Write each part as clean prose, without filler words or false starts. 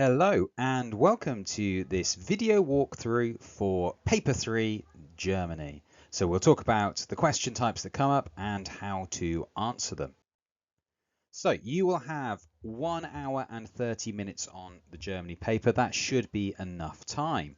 Hello and welcome to this video walkthrough for Paper 3 Germany. So we'll talk about the question types that come up and how to answer them. So you will have 1 hour and 30 minutes on the Germany paper. That should be enough time.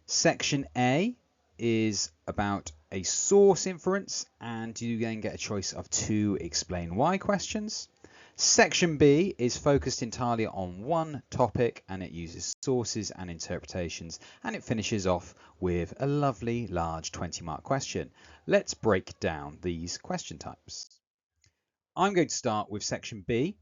Section A is about a source inference, and you then get a choice of 2 explain why questions. Section B is focused entirely on one topic, and it uses sources and interpretations, and it finishes off with a lovely large 20-mark question. Let's break down these question types. I'm going to start with section B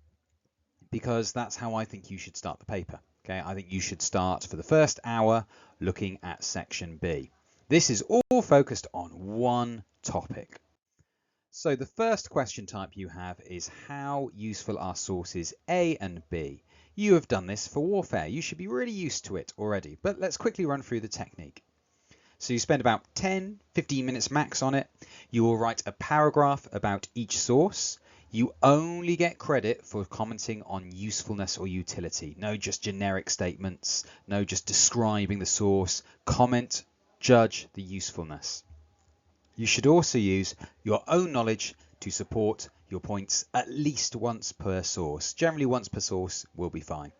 because that's how I think you should start the paper. Okay, I think you should start for the first hour looking at section B. This is all focused on one topic. So the first question type you have is how useful are sources A and B? You have done this for warfare. You should be really used to it already, but let's quickly run through the technique. So you spend about 10-15 minutes max on it. You will write a paragraph about each source. You only get credit for commenting on usefulness or utility. No just generic statements, no just describing the source. Comment, judge the usefulness. You should also use your own knowledge to support your points at least once per source. Generally once per source will be fine.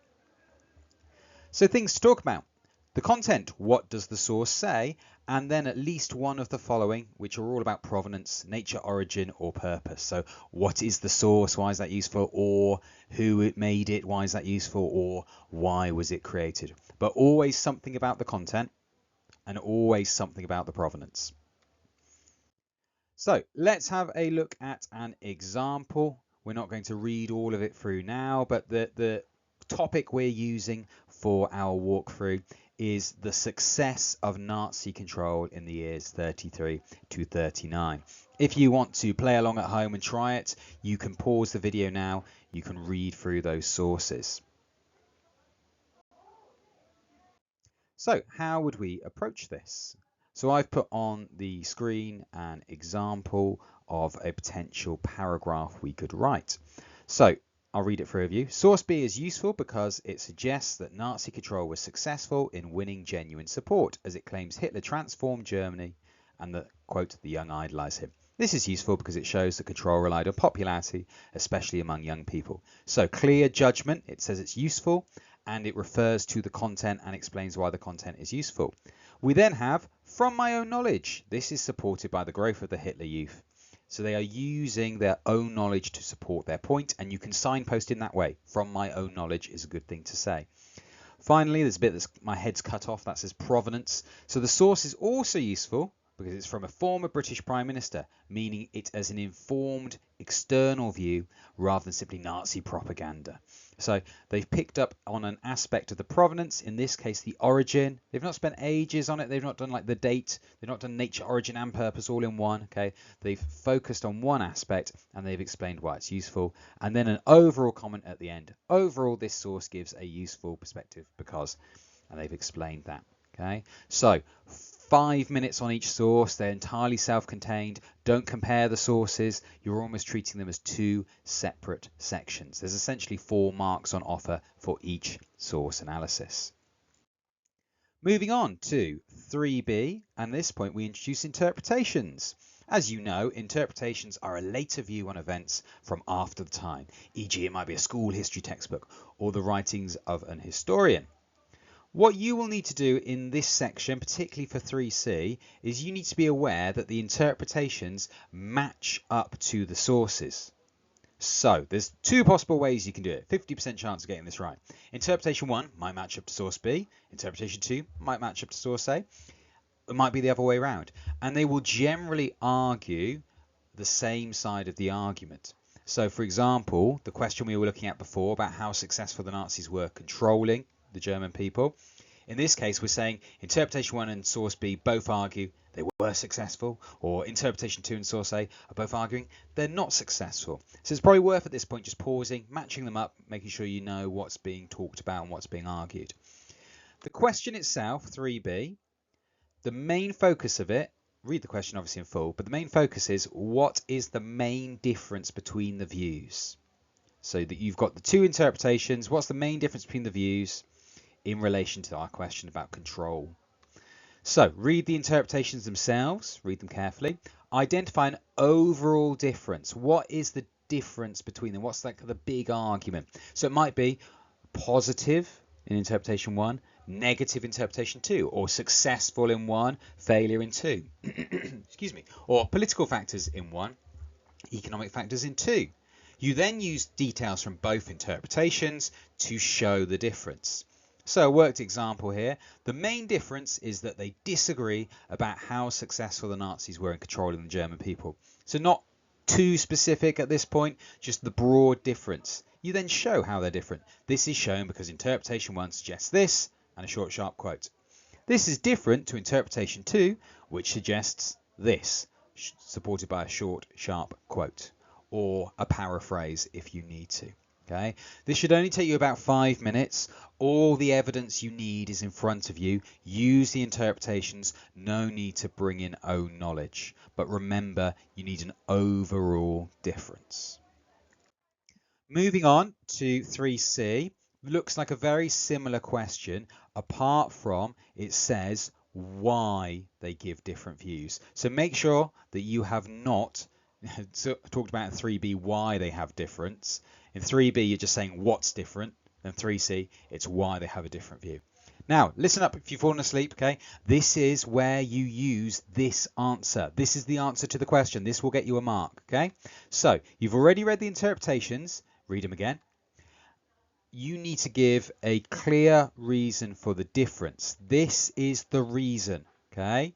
So things to talk about. The content, what does the source say? And then at least one of the following, which are all about provenance, nature, origin, or purpose. So what is the source? Why is that useful? Or who it made it? Why is that useful? Or why was it created? But always something about the content and always something about the provenance. So let's have a look at an example. We're not going to read all of it through now, but the topic we're using for our walkthrough is the success of Nazi control in the years 33 to 39. If you want to play along at home and try it, you can pause the video now. You can read through those sources. So how would we approach this? So I've put on the screen an example of a potential paragraph we could write. So I'll read it for you. Source B is useful because it suggests that Nazi control was successful in winning genuine support, as it claims Hitler transformed Germany and that, quote, the young idolize him. This is useful because it shows that control relied on popularity, especially among young people. So clear judgment, it says it's useful, and it refers to the content and explains why the content is useful. We then have, from my own knowledge, this is supported by the growth of the Hitler Youth. So they are using their own knowledge to support their point, and you can signpost in that way. From my own knowledge is a good thing to say. Finally, there's a bit that's my head's cut off, that says provenance. So the source is also useful because it's from a former British Prime Minister, meaning it as an informed external view rather than simply Nazi propaganda. So they've picked up on an aspect of the provenance, in this case the origin. They've not spent ages on it, they've not done like the date, they've not done nature, origin and purpose all in one. Okay, they've focused on one aspect and they've explained why it's useful, and then an overall comment at the end. Overall, this source gives a useful perspective because, and they've explained that. Okay, so 5 minutes on each source. They're entirely self-contained. Don't compare the sources. You're almost treating them as 2 separate sections. There's essentially 4 marks on offer for each source analysis. Moving on to 3B, and at this point we introduce interpretations. As you know, interpretations are a later view on events from after the time, e.g. it might be a school history textbook or the writings of an historian. What you will need to do in this section, particularly for 3C, is you need to be aware that the interpretations match up to the sources. So there's 2 possible ways you can do it. 50% chance of getting this right. Interpretation 1 might match up to source B. Interpretation 2 might match up to source A. It might be the other way around. And they will generally argue the same side of the argument. So for example, the question we were looking at before about how successful the Nazis were controlling the German people. In this case, we're saying interpretation 1 and source B both argue they were successful, or interpretation 2 and source A are both arguing they're not successful. So it's probably worth at this point just pausing, matching them up, making sure you know what's being talked about and what's being argued. The question itself, 3B, the main focus of it, read the question obviously in full, but the main focus is what is the main difference between the views? So that you've got the 2 interpretations, what's the main difference between the views? in relation to our question about control. So read the interpretations themselves, read them carefully. Identify an overall difference. What is the difference between them? What's like the big argument? So it might be positive in interpretation 1, negative interpretation 2, or successful in 1, failure in 2. Excuse me. Or political factors in 1, economic factors in 2. You then use details from both interpretations to show the difference. So a worked example here, the main difference is that they disagree about how successful the Nazis were in controlling the German people. So not too specific at this point, just the broad difference. You then show how they're different. This is shown because interpretation 1 suggests this, and a short sharp quote. This is different to interpretation 2, which suggests this, supported by a short sharp quote, or a paraphrase if you need to. Okay, this should only take you about 5 minutes. All the evidence you need is in front of you. Use the interpretations. No need to bring in own knowledge. But remember, you need an overall difference. Moving on to 3C. Looks like a very similar question, apart from it says why they give different views. So make sure that you have not talked about in 3B why they have difference. In 3B, you're just saying what's different. In 3C, it's why they have a different view. Now, listen up if you've fallen asleep, okay? This is where you use this answer. This is the answer to the question. This will get you a mark, okay? So, you've already read the interpretations. Read them again. You need to give a clear reason for the difference. This is the reason, okay?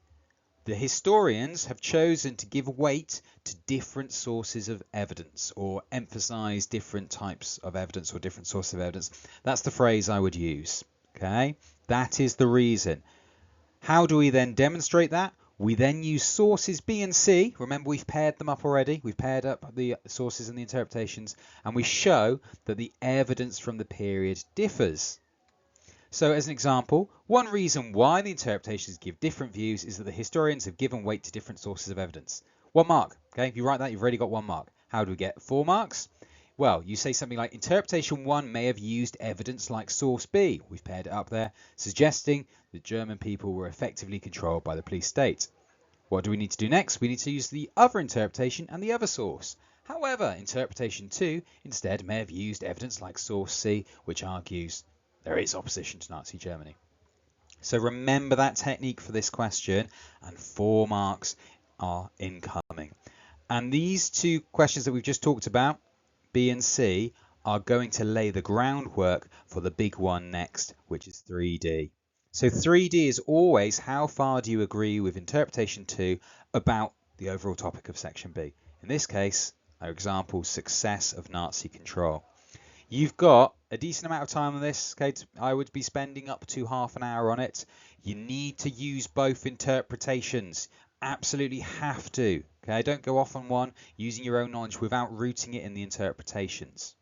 The historians have chosen to give weight to different sources of evidence, or emphasize different types of evidence or different sources of evidence. That's the phrase I would use. Okay, that is the reason. How do we then demonstrate that? We then use sources B and C. Remember, we've paired them up already. We've paired up the sources and the interpretations, and we show that the evidence from the period differs. So as an example, one reason why the interpretations give different views is that the historians have given weight to different sources of evidence. 1 mark. Okay, if you write that, you've already got 1 mark. How do we get 4 marks? Well, you say something like interpretation 1 may have used evidence like source B. We've paired it up there, suggesting that German people were effectively controlled by the police state. What do we need to do next? We need to use the other interpretation and the other source. However, interpretation 2 instead may have used evidence like source C, which argues there is opposition to Nazi Germany. So remember that technique for this question, and 4 marks are incoming. And these 2 questions that we've just talked about, B and C, are going to lay the groundwork for the big one next, which is 3D. So 3D is always how far do you agree with interpretation 2 about the overall topic of section B. In this case, our example, success of Nazi control. You've got a decent amount of time on this, Kate. I would be spending up to half an hour on it. You need to use both interpretations. Absolutely have to. Okay, don't go off on one using your own knowledge without rooting it in the interpretations.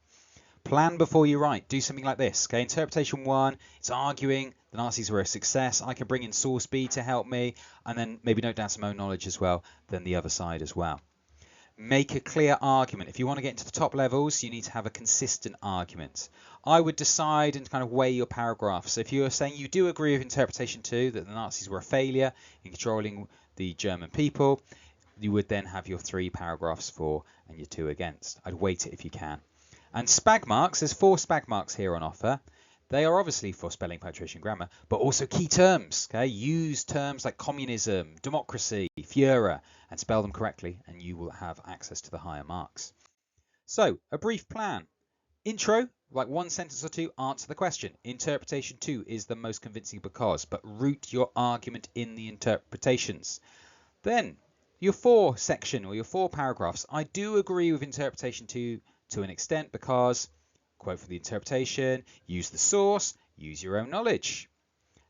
Plan before you write. Do something like this. Okay, interpretation 1, it's arguing the Nazis were a success. I can bring in source B to help me, and then maybe note down some own knowledge as well, then the other side as well. Make a clear argument. If you want to get into the top levels, you need to have a consistent argument. I would decide and kind of weigh your paragraphs. So if you are saying you do agree with interpretation 2, that the Nazis were a failure in controlling the German people, you would then have your 3 paragraphs for and your 2 against. I'd weight it if you can. And spag marks, there's 4 spag marks here on offer. They are obviously for spelling, punctuation, grammar, but also key terms. Okay, use terms like communism, democracy, Führer, and spell them correctly, and you will have access to the higher marks. So, a brief plan. Intro, like 1 sentence or 2, answer the question. Interpretation 2 is the most convincing because, but root your argument in the interpretations. Then, your 4 section or your 4 paragraphs. I do agree with interpretation 2 to an extent because, quote for the interpretation, use the source, use your own knowledge.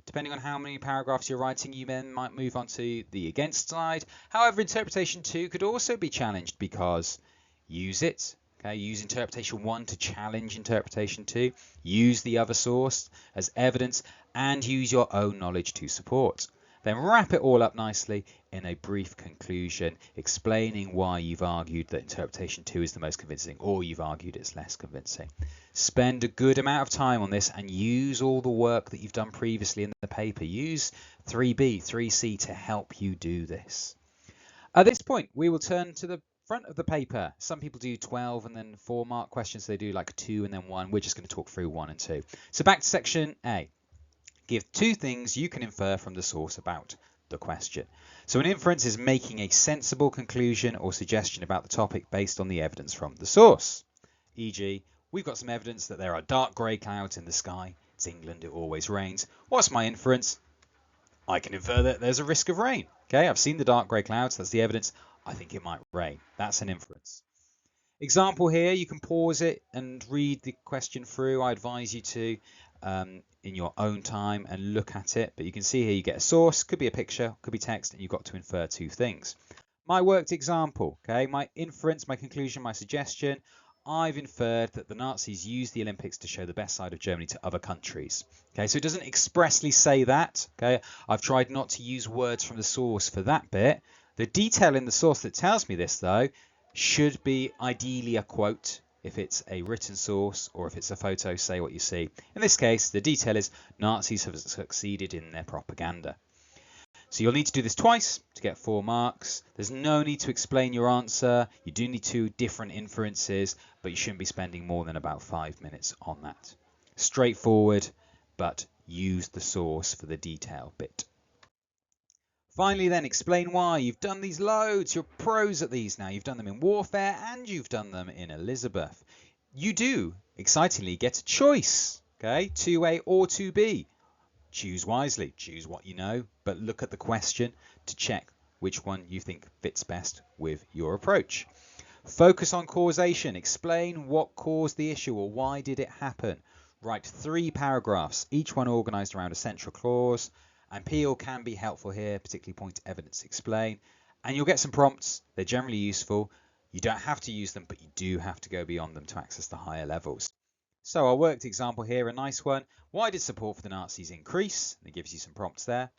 Depending on how many paragraphs you're writing, you then might move on to the against side. However, interpretation 2 could also be challenged because use it. Okay, use interpretation 1 to challenge interpretation 2. Use the other source as evidence and use your own knowledge to support. Then wrap it all up nicely in a brief conclusion, explaining why you've argued that interpretation 2 is the most convincing, or you've argued it's less convincing. Spend a good amount of time on this and use all the work that you've done previously in the paper. Use 3B, 3C to help you do this. At this point, we will turn to the front of the paper. Some people do 12 and then 4 mark questions. So they do like 2 and then 1. We're just going to talk through 1 and 2. So back to section A. Give 2 things you can infer from the source about the question. So an inference is making a sensible conclusion or suggestion about the topic based on the evidence from the source. E.g., we've got some evidence that there are dark grey clouds in the sky. It's England, it always rains. What's my inference? I can infer that there's a risk of rain. Okay, I've seen the dark grey clouds. That's the evidence. I think it might rain. That's an inference. Example here, you can pause it and read the question through. I advise you to in your own time and look at it. But you can see here you get a source, could be a picture, could be text, and you've got to infer 2 things. My worked example, okay, my inference, my conclusion, my suggestion. I've inferred that the Nazis used the Olympics to show the best side of Germany to other countries. Okay, so it doesn't expressly say that. Okay, I've tried not to use words from the source for that bit. The detail in the source that tells me this, though, should be ideally a quote. If it's a written source or if it's a photo, say what you see. In this case, the detail is Nazis have succeeded in their propaganda. So you'll need to do this twice to get 4 marks. There's no need to explain your answer. You do need 2 different inferences, but you shouldn't be spending more than about 5 minutes on that. Straightforward, but use the source for the detail bit. Finally then, explain why. You've done these loads. You're pros at these now. You've done them in warfare and you've done them in Elizabeth. You do, excitingly, get a choice. Okay, 2A or 2B. Choose wisely, choose what you know, but look at the question to check which one you think fits best with your approach. Focus on causation. Explain what caused the issue or why did it happen. Write 3 paragraphs, each one organised around a central clause. And Peel can be helpful here, particularly point to evidence, explain. And you'll get some prompts. They're generally useful. You don't have to use them, but you do have to go beyond them to access the higher levels. So our worked example here, a nice one. Why did support for the Nazis increase? And it gives you some prompts there.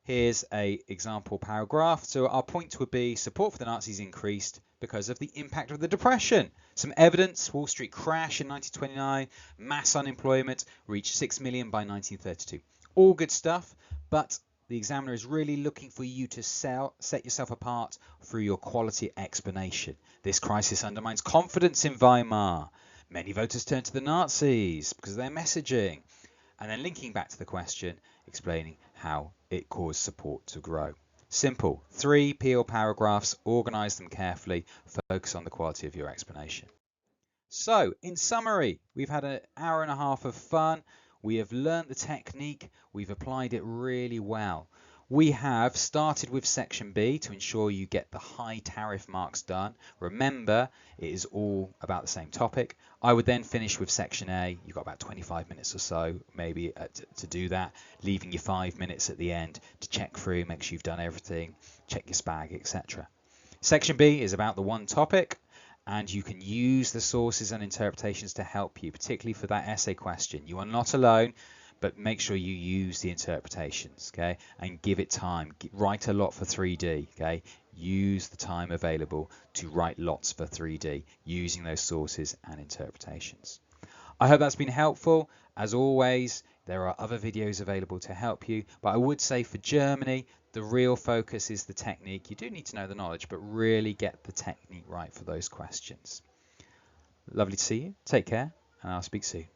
Here's a example paragraph. So our point would be support for the Nazis increased because of the impact of the Depression. Some evidence, Wall Street crash in 1929, mass unemployment reached 6 million by 1932. All good stuff, but the examiner is really looking for you to set yourself apart through your quality explanation. This crisis undermines confidence in Weimar. Many voters turn to the Nazis because of their messaging. And then linking back to the question, explaining how it caused support to grow. Simple. 3 Peel paragraphs, organise them carefully, focus on the quality of your explanation. So, in summary, we've had an hour and a half of fun. We have learnt the technique. We've applied it really well. We have started with section B to ensure you get the high tariff marks done. Remember, it is all about the same topic. I would then finish with section A. You've got about 25 minutes or so maybe to do that, leaving you 5 minutes at the end to check through, make sure you've done everything, check your spag, etc. Section B is about the one topic, and you can use the sources and interpretations to help you, particularly for that essay question. You are not alone, but make sure you use the interpretations, okay, and give it time. Write a lot for 3D, okay. Use the time available to write lots for 3D using those sources and interpretations. I hope that's been helpful. As always, there are other videos available to help you, but I would say for Germany, the real focus is the technique. You do need to know the knowledge, but really get the technique right for those questions. Lovely to see you. Take care, and I'll speak soon.